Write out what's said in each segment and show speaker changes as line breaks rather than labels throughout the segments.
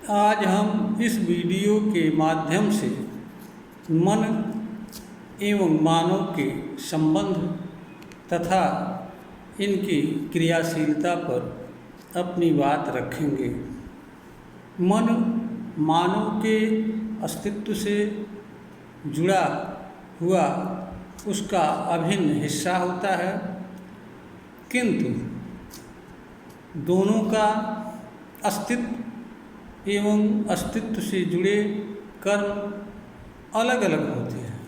आज हम इस वीडियो के माध्यम से मन एवं मानव के संबंध तथा इनकी क्रियाशीलता पर अपनी बात रखेंगे। मन मानव के अस्तित्व से जुड़ा हुआ उसका अभिन्न हिस्सा होता है, किंतु दोनों का अस्तित्व एवं अस्तित्व से जुड़े कर्म अलग अलग होते हैं।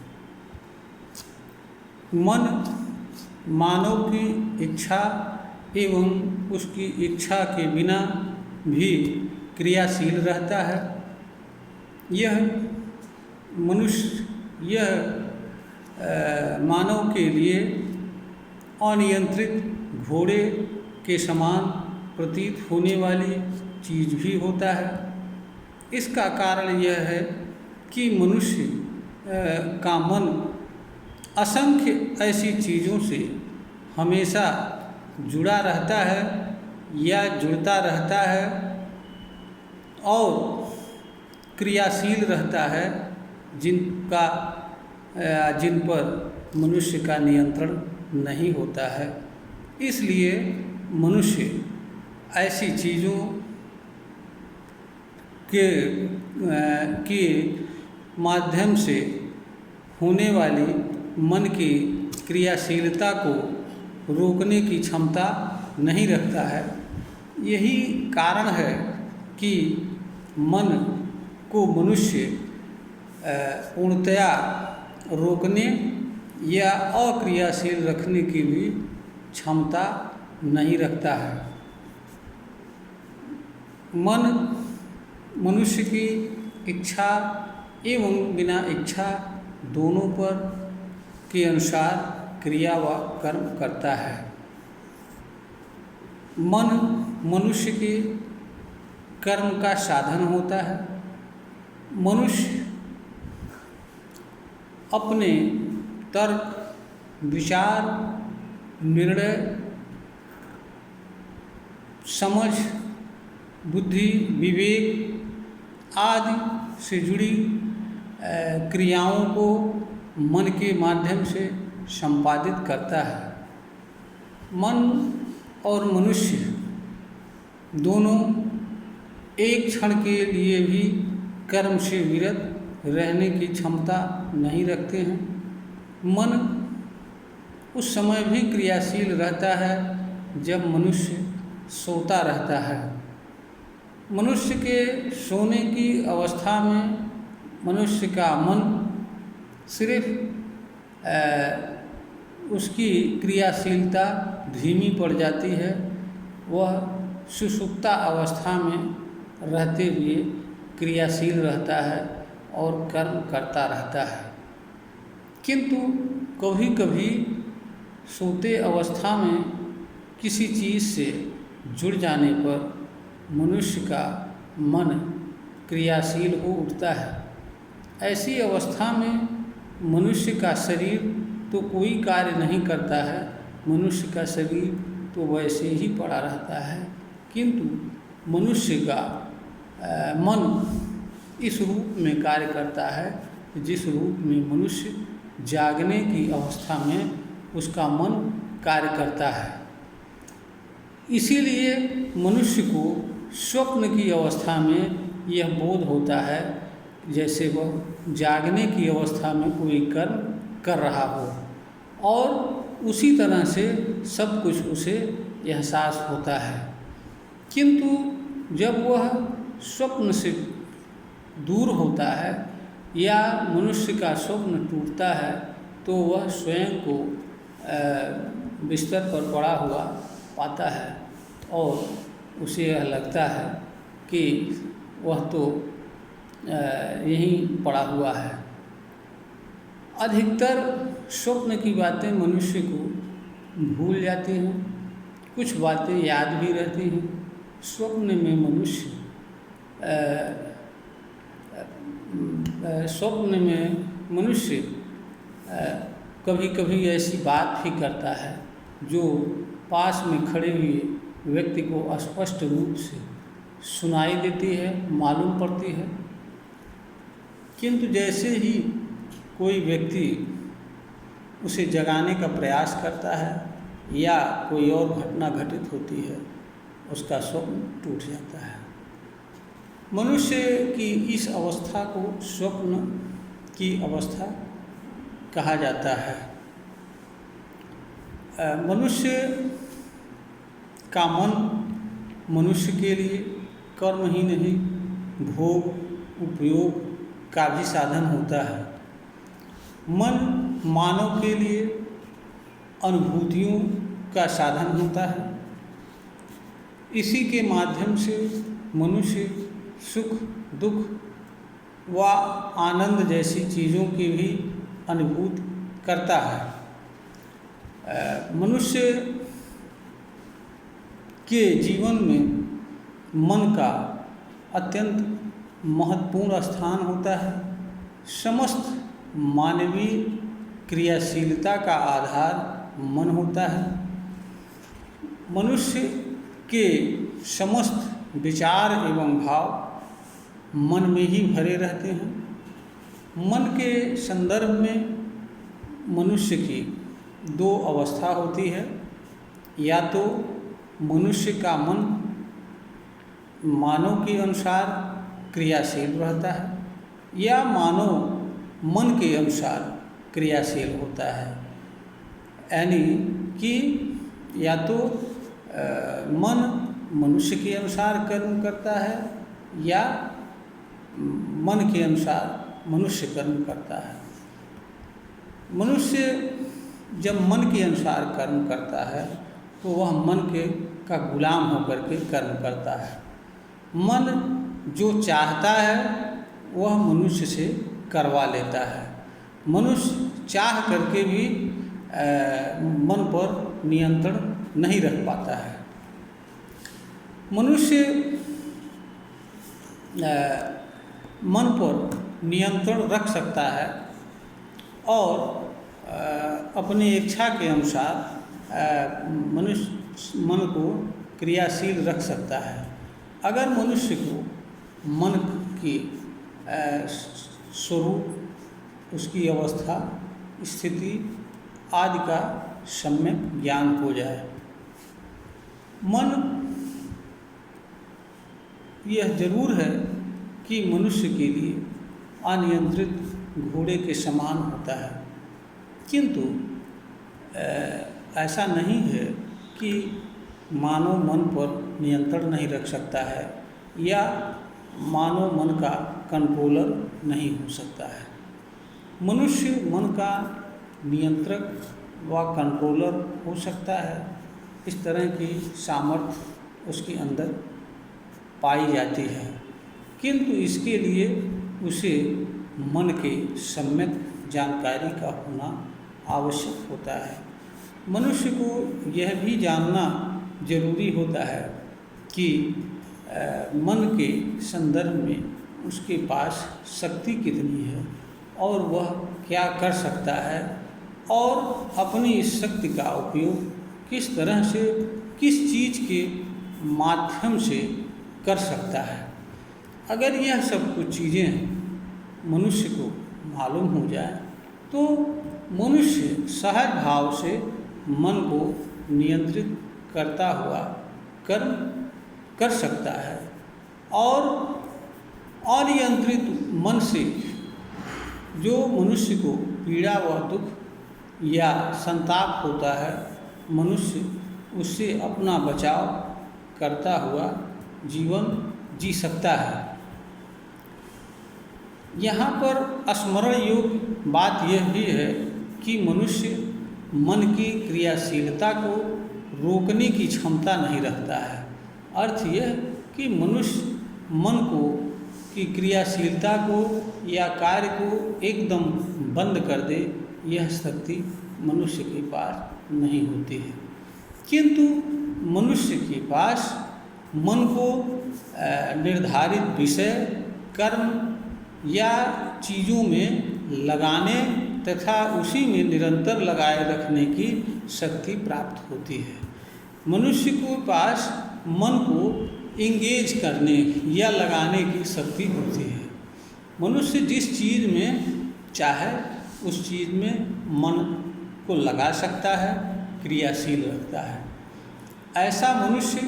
मन मानव की इच्छा एवं उसकी इच्छा के बिना भी क्रियाशील रहता है। यह मानव के लिए अनियंत्रित घोड़े के समान प्रतीत होने वाली चीज़ भी होता है। इसका कारण यह है कि मनुष्य का मन असंख्य ऐसी चीज़ों से हमेशा जुड़ा रहता है या जुड़ता रहता है और क्रियाशील रहता है, जिन पर मनुष्य का नियंत्रण नहीं होता है। इसलिए मनुष्य ऐसी चीज़ों के माध्यम से होने वाली मन की क्रियाशीलता को रोकने की क्षमता नहीं रखता है। यही कारण है कि मन को मनुष्य पूर्णतया रोकने या अक्रियाशील रखने की भी क्षमता नहीं रखता है। मन मनुष्य की इच्छा एवं बिना इच्छा दोनों पर के अनुसार क्रिया व कर्म करता है। मन मनुष्य के कर्म का साधन होता है। मनुष्य अपने तर्क, विचार, निर्णय, समझ, बुद्धि, विवेक आदि से जुड़ी क्रियाओं को मन के माध्यम से संपादित करता है। मन और मनुष्य दोनों एक क्षण के लिए भी कर्म से विरत रहने की क्षमता नहीं रखते हैं। मन उस समय भी क्रियाशील रहता है जब मनुष्य सोता रहता है। मनुष्य के सोने की अवस्था में मनुष्य का मन सिर्फ उसकी क्रियाशीलता धीमी पड़ जाती है। वह सुषुप्ता अवस्था में रहते हुए क्रियाशील रहता है और कर्म करता रहता है, किंतु कभी कभी सोते अवस्था में किसी चीज़ से जुड़ जाने पर मनुष्य का मन क्रियाशील हो उठता है। ऐसी अवस्था में मनुष्य का शरीर तो कोई कार्य नहीं करता है, मनुष्य का शरीर तो वैसे ही पड़ा रहता है, किंतु मनुष्य का मन इस रूप में कार्य करता है जिस रूप में मनुष्य जागने की अवस्था में उसका मन कार्य करता है। इसीलिए मनुष्य को स्वप्न की अवस्था में यह बोध होता है जैसे वह जागने की अवस्था में कोई कर्म कर रहा हो और उसी तरह से सब कुछ उसे एहसास होता है। किंतु जब वह स्वप्न से दूर होता है या मनुष्य का स्वप्न टूटता है तो वह स्वयं को बिस्तर पर पड़ा हुआ पाता है और उसे यह लगता है कि वह तो यहीं पड़ा हुआ है। अधिकतर स्वप्न की बातें मनुष्य को भूल जाती हैं, कुछ बातें याद भी रहती हैं। स्वप्न में मनुष्य कभी कभी ऐसी बात भी करता है जो पास में खड़े हुए व्यक्ति को स्पष्ट रूप से सुनाई देती है, मालूम पड़ती है। किंतु जैसे ही कोई व्यक्ति उसे जगाने का प्रयास करता है या कोई और घटना घटित होती है, उसका स्वप्न टूट जाता है। मनुष्य की इस अवस्था को स्वप्न की अवस्था कहा जाता है। मनुष्य का मन मनुष्य के लिए कर्म ही नहीं, भोग उपयोग का भी साधन होता है। मन मानव के लिए अनुभूतियों का साधन होता है। इसी के माध्यम से मनुष्य सुख दुख व आनंद जैसी चीज़ों की भी अनुभूति करता है। मनुष्य के जीवन में मन का अत्यंत महत्वपूर्ण स्थान होता है। समस्त मानवीय क्रियाशीलता का आधार मन होता है। मनुष्य के समस्त विचार एवं भाव मन में ही भरे रहते हैं। मन के संदर्भ में मनुष्य की दो अवस्था होती है। या तो मनुष्य का मन मानव के अनुसार क्रियाशील रहता है या मानव मन के अनुसार क्रियाशील होता है। यानी कि या तो मन मनुष्य के अनुसार कर्म करता है या मन के अनुसार मनुष्य कर्म करता है। मनुष्य जब मन के अनुसार कर्म करता है तो वह मन का गुलाम होकर के कर्म करता है। मन जो चाहता है वह मनुष्य से करवा लेता है। मनुष्य चाह करके भी मन पर नियंत्रण नहीं रख पाता है। मनुष्य मन पर नियंत्रण रख सकता है और अपनी इच्छा के अनुसार मनुष्य मन को क्रियाशील रख सकता है। अगर मनुष्य को मन की स्वरूप, उसकी अवस्था, स्थिति आदि का सम्यक ज्ञान हो जाए। मन यह जरूर है कि मनुष्य के लिए अनियंत्रित घोड़े के समान होता है, किंतु ऐसा नहीं है कि मानव मन पर नियंत्रण नहीं रख सकता है या मानव मन का कंट्रोलर नहीं हो सकता है। मनुष्य मन का नियंत्रक व कंट्रोलर हो सकता है। इस तरह की सामर्थ्य उसके अंदर पाई जाती है, किंतु इसके लिए उसे मन के सम्यक जानकारी का होना आवश्यक होता है। मनुष्य को यह भी जानना जरूरी होता है कि मन के संदर्भ में उसके पास शक्ति कितनी है और वह क्या कर सकता है और अपनी इस शक्ति का उपयोग किस तरह से, किस चीज़ के माध्यम से कर सकता है। अगर यह सब कुछ चीज़ें मनुष्य को मालूम हो जाए तो मनुष्य सहज भाव से मन को नियंत्रित करता हुआ कर्म कर सकता है और अनियंत्रित मन से जो मनुष्य को पीड़ा व दुख या संताप होता है, मनुष्य उससे अपना बचाव करता हुआ जीवन जी सकता है। यहाँ पर स्मरण योग्य बात यह भी है कि मनुष्य मन की क्रियाशीलता को रोकने की क्षमता नहीं रखता है। अर्थ यह कि मनुष्य मन को की क्रियाशीलता को या कार्य को एकदम बंद कर दे, यह शक्ति मनुष्य के पास नहीं होती है। किंतु मनुष्य के पास मन को निर्धारित विषय, कर्म या चीज़ों में लगाने तथा उसी में निरंतर लगाए रखने की शक्ति प्राप्त होती है। मनुष्य के पास मन को इंगेज करने या लगाने की शक्ति होती है। मनुष्य जिस चीज़ में चाहे उस चीज़ में मन को लगा सकता है, क्रियाशील रखता है। ऐसा मनुष्य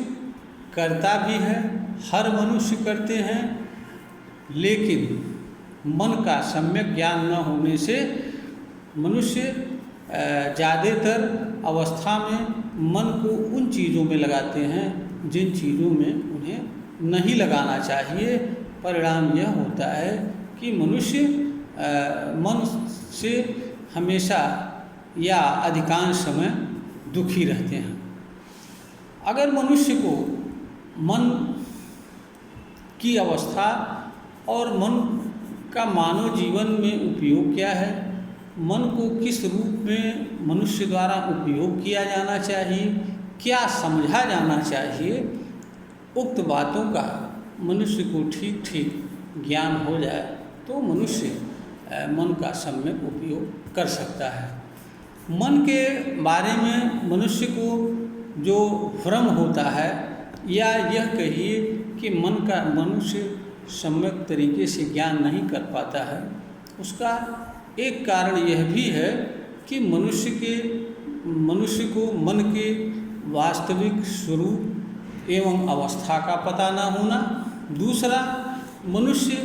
करता भी है, हर मनुष्य करते हैं, लेकिन मन का सम्यक ज्ञान न होने से मनुष्य ज़्यादातर अवस्था में मन को उन चीज़ों में लगाते हैं जिन चीज़ों में उन्हें नहीं लगाना चाहिए। परिणाम यह होता है कि मनुष्य मन से हमेशा या अधिकांश समय दुखी रहते हैं। अगर मनुष्य को मन की अवस्था और मन का मानव जीवन में उपयोग क्या है, मन को किस रूप में मनुष्य द्वारा उपयोग किया जाना चाहिए, क्या समझा जाना चाहिए, उक्त बातों का मनुष्य को ठीक ठीक ज्ञान हो जाए तो मनुष्य मन का सम्यक उपयोग कर सकता है। मन के बारे में मनुष्य को जो भ्रम होता है, या यह कहिए कि मन का मनुष्य सम्यक तरीके से ज्ञान नहीं कर पाता है, उसका एक कारण यह भी है कि मनुष्य को मन के वास्तविक स्वरूप एवं अवस्था का पता न होना। दूसरा, मनुष्य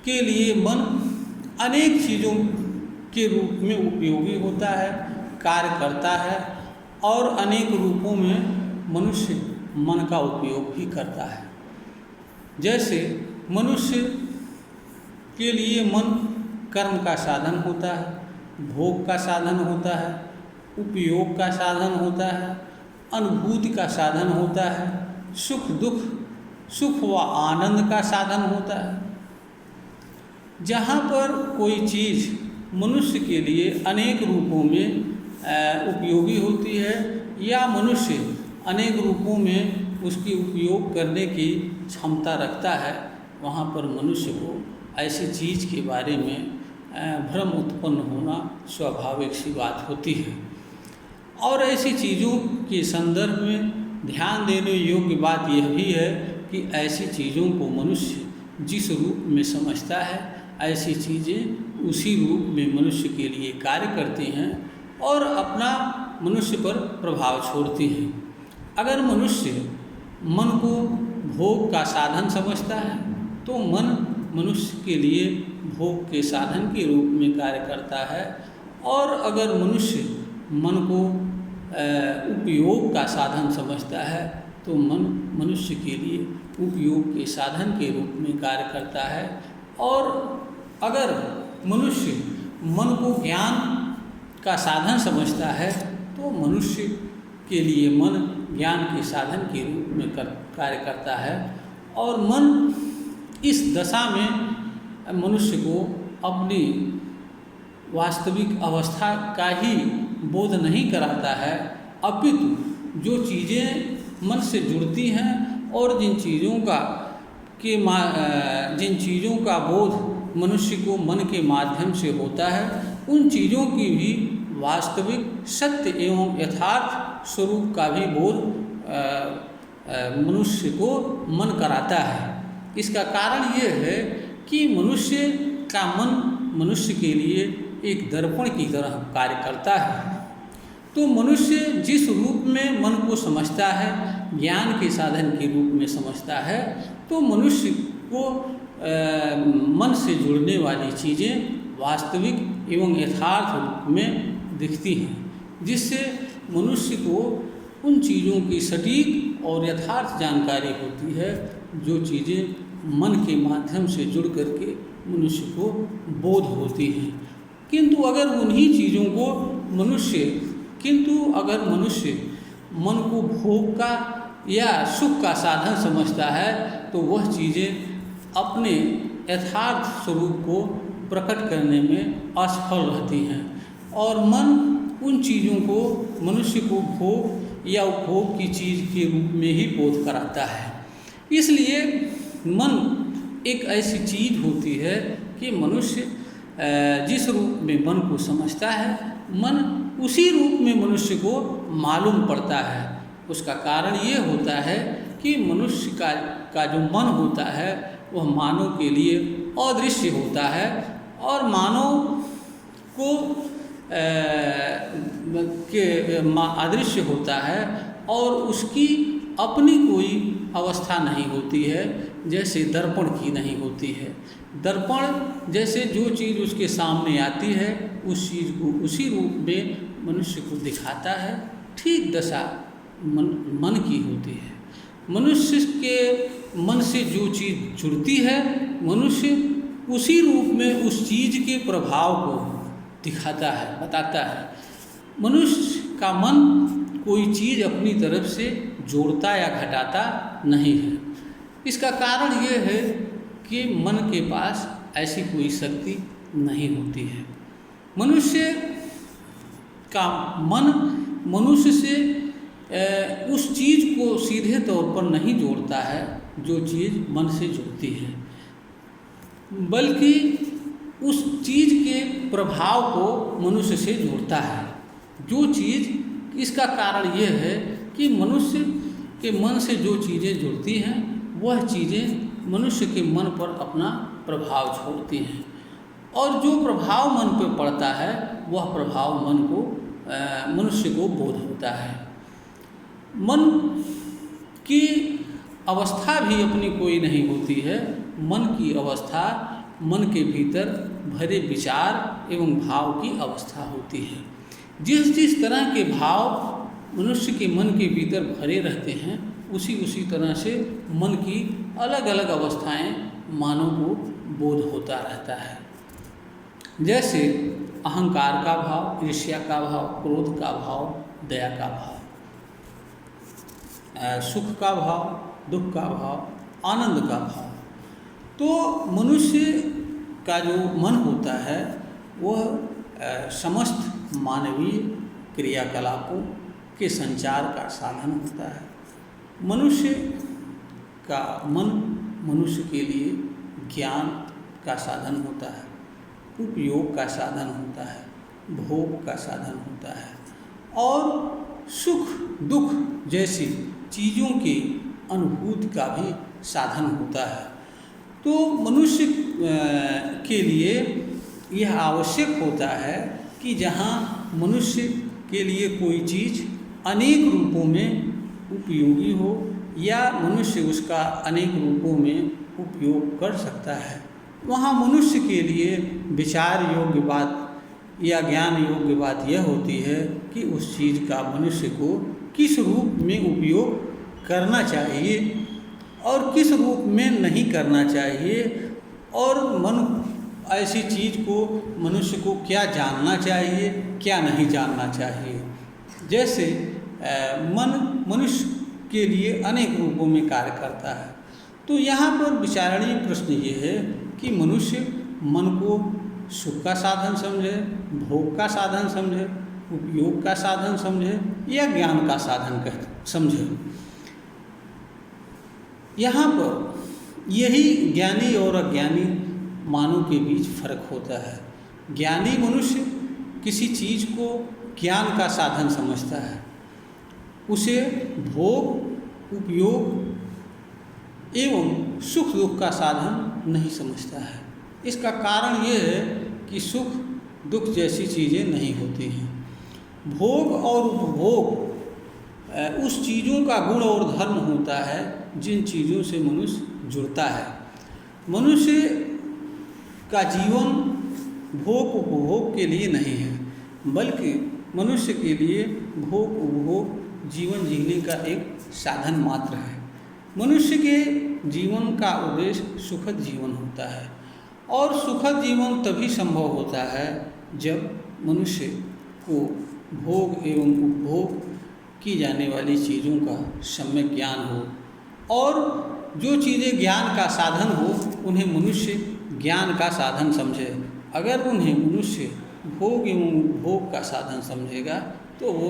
के लिए मन अनेक चीज़ों के रूप में उपयोगी होता है, कार्य करता है, और अनेक रूपों में मनुष्य मन का उपयोग भी करता है। जैसे मनुष्य के लिए मन कर्म का साधन होता है, भोग का साधन होता है, उपयोग का साधन होता है, अनुभूति का साधन होता है, सुख व आनंद का साधन होता है। जहाँ पर कोई चीज़ मनुष्य के लिए अनेक रूपों में उपयोगी होती है, या मनुष्य अनेक रूपों में उसकी उपयोग करने की क्षमता रखता है, वहाँ पर मनुष्य को ऐसी चीज़ के बारे में भ्रम उत्पन्न होना स्वाभाविक सी बात होती है। और ऐसी चीज़ों के संदर्भ में ध्यान देने योग्य बात यह भी है कि ऐसी चीज़ों को मनुष्य जिस रूप में समझता है, ऐसी चीज़ें उसी रूप में मनुष्य के लिए कार्य करती हैं और अपना मनुष्य पर प्रभाव छोड़ती हैं। अगर मनुष्य मन को भोग का साधन समझता है तो मन मनुष्य के लिए भोग के साधन के रूप में कार्य करता है, और अगर मनुष्य मन को उपयोग का साधन समझता है तो मन मनुष्य के लिए उपयोग के साधन के रूप में कार्य करता है। और अगर मनुष्य मन को ज्ञान का साधन समझता है तो मनुष्य के लिए मन ज्ञान के साधन के रूप में कार्य करता है। और मन इस दशा में मनुष्य को अपनी वास्तविक अवस्था का ही बोध नहीं कराता है, अपितु जो चीज़ें मन से जुड़ती हैं और जिन चीज़ों का बोध मनुष्य को मन के माध्यम से होता है, उन चीज़ों की भी वास्तविक सत्य एवं यथार्थ स्वरूप का भी बोध मनुष्य को मन कराता है। इसका कारण ये है कि मनुष्य का मन मनुष्य के लिए एक दर्पण की तरह कार्य करता है। तो मनुष्य जिस रूप में मन को समझता है, ज्ञान के साधन के रूप में समझता है, तो मनुष्य को मन से जुड़ने वाली चीज़ें वास्तविक एवं यथार्थ रूप में दिखती हैं, जिससे मनुष्य को उन चीज़ों की सटीक और यथार्थ जानकारी होती है जो चीज़ें मन के माध्यम से जुड़ करके मनुष्य को बोध होती हैं। किंतु अगर मनुष्य मन को भोग का या सुख का साधन समझता है तो वह चीज़ें अपने यथार्थ स्वरूप को प्रकट करने में असफल रहती हैं, और मन उन चीज़ों को मनुष्य को भोग या उपभोग की चीज़ के रूप में ही बोध कराता है। इसलिए मन एक ऐसी चीज़ होती है कि मनुष्य जिस रूप में मन को समझता है, मन उसी रूप में मनुष्य को मालूम पड़ता है। उसका कारण ये होता है कि मनुष्य का जो मन होता है वह मानव के लिए अदृश्य होता है और मानव को अदृश्य होता है और उसकी अपनी कोई अवस्था नहीं होती है, जैसे दर्पण की नहीं होती है। दर्पण जैसे जो चीज़ उसके सामने आती है उस चीज़ को उसी रूप में मनुष्य को दिखाता है, ठीक दशा मन की होती है। मनुष्य के मन से जो चीज़ जुड़ती है मनुष्य उसी रूप में उस चीज़ के प्रभाव को दिखाता है, बताता है। मनुष्य का मन कोई चीज़ अपनी तरफ से जोड़ता या घटाता नहीं है। इसका कारण ये है कि मन के पास ऐसी कोई शक्ति नहीं होती है। मनुष्य का मन मनुष्य से उस चीज़ को सीधे तौर पर नहीं जोड़ता है जो चीज़ मन से जुड़ती है, बल्कि उस चीज़ के प्रभाव को मनुष्य से जोड़ता है। जो चीज़, इसका कारण यह है कि मनुष्य के मन से जो चीज़ें जुड़ती हैं वह चीज़ें मनुष्य के मन पर अपना प्रभाव छोड़ती हैं और जो प्रभाव मन पर पड़ता है वह प्रभाव मनुष्य को बोध होता है। मन की अवस्था भी अपनी कोई नहीं होती है। मन की अवस्था मन के भीतर भरे विचार एवं भाव की अवस्था होती है। जिस जिस तरह के भाव मनुष्य के मन के भीतर भरे रहते हैं उसी तरह से मन की अलग अलग अवस्थाएं मानव को बोध होता रहता है। जैसे अहंकार का भाव, ईर्ष्या का भाव, क्रोध का भाव, दया का भाव, सुख का भाव, दुख का भाव, आनंद का भाव। तो मनुष्य का जो मन होता है वह समस्त मानवीय क्रियाकलापों के संचार का साधन होता है। मनुष्य का मन मनुष्य के लिए ज्ञान का साधन होता है, उपयोग का साधन होता है, भोग का साधन होता है और सुख दुख जैसी चीज़ों की अनुभूति का भी साधन होता है। तो मनुष्य के लिए यह आवश्यक होता है कि जहाँ मनुष्य के लिए कोई चीज़ अनेक रूपों में उपयोगी हो या मनुष्य उसका अनेक रूपों में उपयोग कर सकता है, वहाँ मनुष्य के लिए विचार योग्य बात या ज्ञान योग्य बात यह होती है कि उस चीज़ का मनुष्य को किस रूप में उपयोग करना चाहिए और किस रूप में नहीं करना चाहिए और ऐसी चीज़ को मनुष्य को क्या जानना चाहिए क्या नहीं जानना चाहिए। जैसे मन मनुष्य के लिए अनेक रूपों में कार्य करता है। तो यहाँ पर विचारणीय प्रश्न ये है कि मनुष्य मन को सुख का साधन समझे, भोग का साधन समझे, उपयोग का साधन समझे या ज्ञान का साधन समझे। यहाँ पर यही ज्ञानी और अज्ञानी मानव के बीच फर्क होता है। ज्ञानी मनुष्य किसी चीज़ को ज्ञान का साधन समझता है, उसे भोग उपयोग एवं सुख दुख का साधन नहीं समझता है। इसका कारण ये है कि सुख दुख जैसी चीज़ें नहीं होती हैं। भोग और उपभोग उस चीज़ों का गुण और धर्म होता है जिन चीज़ों से मनुष्य जुड़ता है। मनुष्य का जीवन भोग उपभोग के लिए नहीं है, बल्कि मनुष्य के लिए भोग उपभोग जीवन जीने का एक साधन मात्र है। मनुष्य के जीवन का उद्देश्य सुखद जीवन होता है और सुखद जीवन तभी संभव होता है जब मनुष्य को भोग एवं उपभोग की जाने वाली चीज़ों का सम्यक ज्ञान हो और जो चीज़ें ज्ञान का साधन हो उन्हें मनुष्य ज्ञान का साधन समझे। अगर उन्हें मनुष्य भोग एवं उपभोग का साधन समझेगा तो वो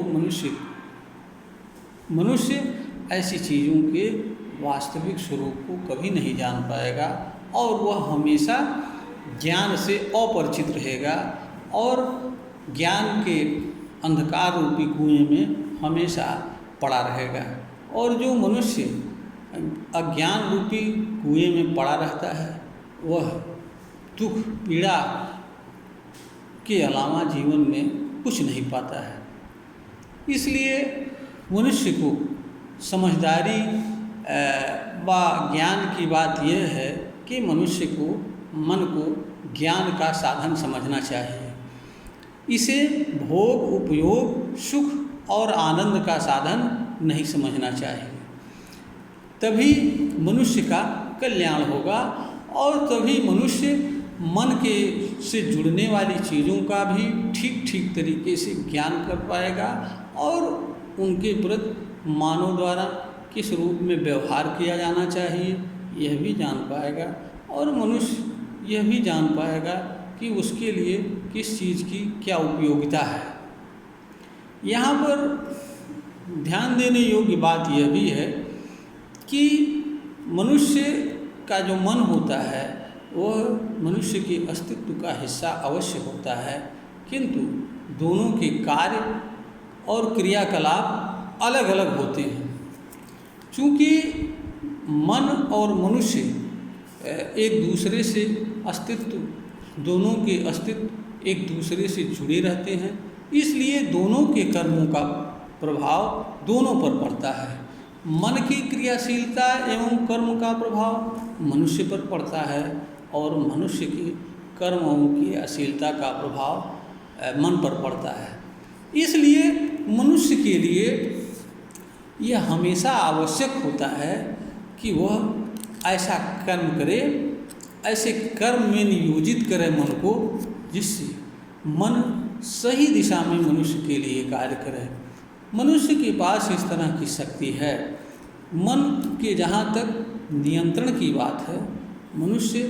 मनुष्य ऐसी चीज़ों के वास्तविक स्वरूप को कभी नहीं जान पाएगा और वह हमेशा ज्ञान से अपरिचित रहेगा और ज्ञान के अंधकार रूपी कुएं में हमेशा पड़ा रहेगा। और जो मनुष्य अज्ञान रूपी कुएं में पड़ा रहता है। वह दुख पीड़ा के अलावा जीवन में कुछ नहीं पाता है। इसलिए मनुष्य को समझदारी व ज्ञान की बात यह है कि मनुष्य को मन को ज्ञान का साधन समझना चाहिए। इसे भोग, उपयोग, सुख और आनंद का साधन नहीं समझना चाहिए। तभी मनुष्य का कल्याण होगा और तभी मनुष्य मन के से जुड़ने वाली चीज़ों का भी ठीक ठीक तरीके से ज्ञान कर पाएगा और उनके प्रति मानव द्वारा किस रूप में व्यवहार किया जाना चाहिए यह भी जान पाएगा और मनुष्य यह भी जान पाएगा कि उसके लिए किस चीज़ की क्या उपयोगिता है। यहाँ पर ध्यान देने योग्य बात यह भी है कि मनुष्य का जो मन होता है वह मनुष्य के अस्तित्व का हिस्सा अवश्य होता है, किंतु दोनों के कार्य और क्रियाकलाप अलग अलग होते हैं। चूँकि मन और मनुष्य एक दूसरे से दोनों के अस्तित्व एक दूसरे से जुड़े रहते हैं, इसलिए दोनों के कर्मों का प्रभाव दोनों पर पड़ता है। मन की क्रियाशीलता एवं कर्म का प्रभाव मनुष्य पर पड़ता है और मनुष्य की कर्मों की अशीलता का प्रभाव मन पर पड़ता है। इसलिए मनुष्य के लिए यह हमेशा आवश्यक होता है कि वह ऐसा कर्म करे, ऐसे कर्म में नियोजित करे मन को, जिससे मन सही दिशा में मनुष्य के लिए कार्य करे। मनुष्य के पास इस तरह की शक्ति है। मन के जहाँ तक नियंत्रण की बात है, मनुष्य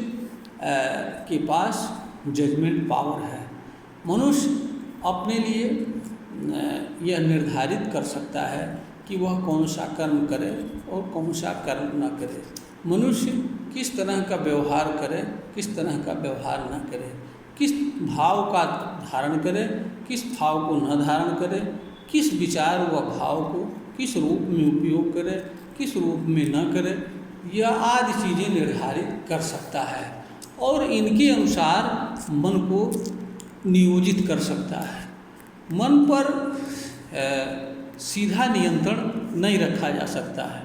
के पास जजमेंट पावर है। मनुष्य अपने लिए यह निर्धारित कर सकता है कि वह कौन सा कर्म करे और कौन सा कर्म न करे। मनुष्य किस तरह का व्यवहार करे, किस तरह का व्यवहार न करे, किस भाव का धारण करे, किस भाव को न धारण करे, किस विचार व भाव को किस रूप में उपयोग करे, किस रूप में न करे, यह आदि चीज़ें निर्धारित कर सकता है और इनके अनुसार मन को नियोजित कर सकता है। मन पर सीधा नियंत्रण नहीं रखा जा सकता है।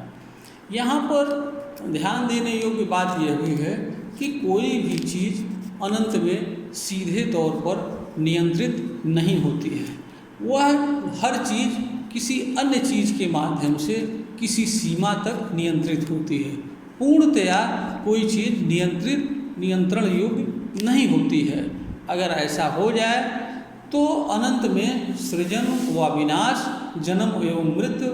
यहाँ पर ध्यान देने योग्य बात यह भी है कि कोई भी चीज़ अनंत में सीधे तौर पर नियंत्रित नहीं होती है। वह हर चीज़ किसी अन्य चीज़ के माध्यम से किसी सीमा तक नियंत्रित होती है। पूर्णतया कोई चीज़ नियंत्रण योग्य नहीं होती है। अगर ऐसा हो जाए तो अनंत में सृजन व विनाश, जन्म एवं मृत्यु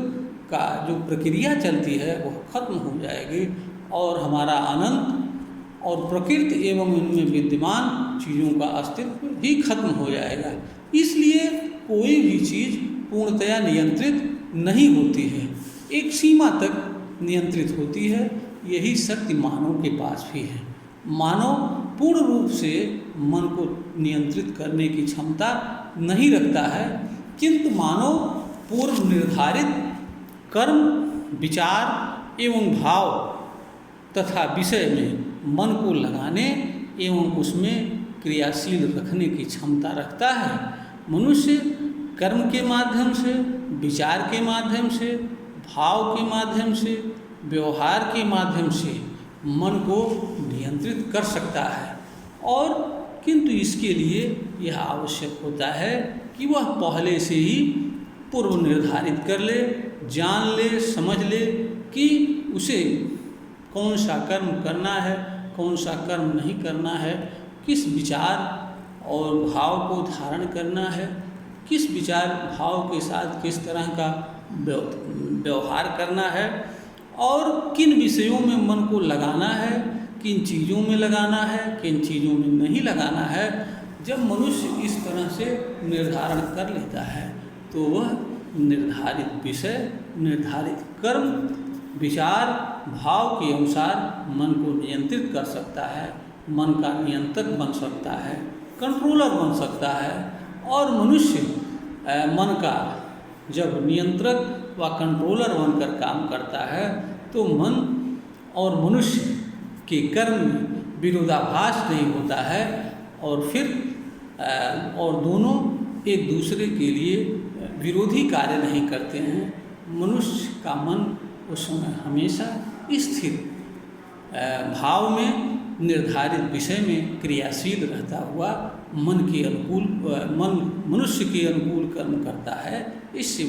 का जो प्रक्रिया चलती है वह खत्म हो जाएगी और हमारा अनंत और प्रकृति एवं इनमें विद्यमान चीज़ों का अस्तित्व ही खत्म हो जाएगा। इसलिए कोई भी चीज़ पूर्णतया नियंत्रित नहीं होती है, एक सीमा तक नियंत्रित होती है। यही शक्ति मानव के पास भी है। मानव पूर्ण रूप से मन को नियंत्रित करने की क्षमता नहीं रखता है, किंतु मानव पूर्व निर्धारित कर्म, विचार एवं भाव तथा विषय में मन को लगाने एवं उसमें क्रियाशील रखने की क्षमता रखता है। मनुष्य कर्म के माध्यम से, विचार के माध्यम से, भाव के माध्यम से, व्यवहार के माध्यम से मन को नियंत्रित कर सकता है और किंतु इसके लिए यह आवश्यक होता है कि वह पहले से ही पूर्व निर्धारित कर ले, जान ले, समझ ले कि उसे कौन सा कर्म करना है, कौन सा कर्म नहीं करना है, किस विचार और भाव को धारण करना है, किस विचार भाव के साथ किस तरह का व्यवहार करना है और किन विषयों में मन को लगाना है, किन चीज़ों में लगाना है, किन चीज़ों में नहीं लगाना है। जब मनुष्य इस तरह से निर्धारण कर लेता है तो वह निर्धारित विषय, निर्धारित कर्म, विचार, भाव के अनुसार मन को नियंत्रित कर सकता है, मन का नियंत्रक बन सकता है, कंट्रोलर बन सकता है। और मनुष्य मन का जब नियंत्रक व कंट्रोलर बनकर काम करता है तो मन और मनुष्य के कर्म में विरोधाभास नहीं होता है और फिर और दोनों एक दूसरे के लिए विरोधी कार्य नहीं करते हैं। मनुष्य का मन उस समय हमेशा स्थिर भाव में निर्धारित विषय में क्रियाशील रहता हुआ मन के अनुकूल मनुष्य के अनुकूल कर्म करता है। इससे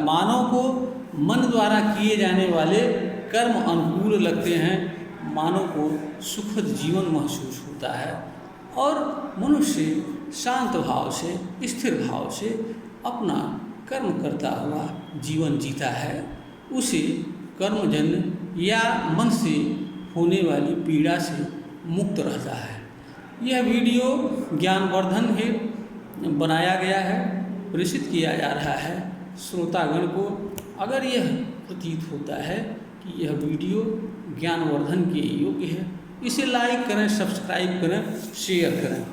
मानव को मन द्वारा किए जाने वाले कर्म अनुकूल लगते हैं, मानव को सुखद जीवन महसूस होता है और मनुष्य शांत भाव से स्थिर भाव से अपना कर्म करता हुआ जीवन जीता है। उसे कर्मजन्य या मन से होने वाली पीड़ा से मुक्त रहता है। यह वीडियो ज्ञानवर्धन हेतु बनाया गया है, प्रेषित किया जा रहा है श्रोतागण को। अगर यह प्रतीत होता है कि यह वीडियो ज्ञानवर्धन के योग्य है, इसे लाइक करें, सब्सक्राइब करें, शेयर करें।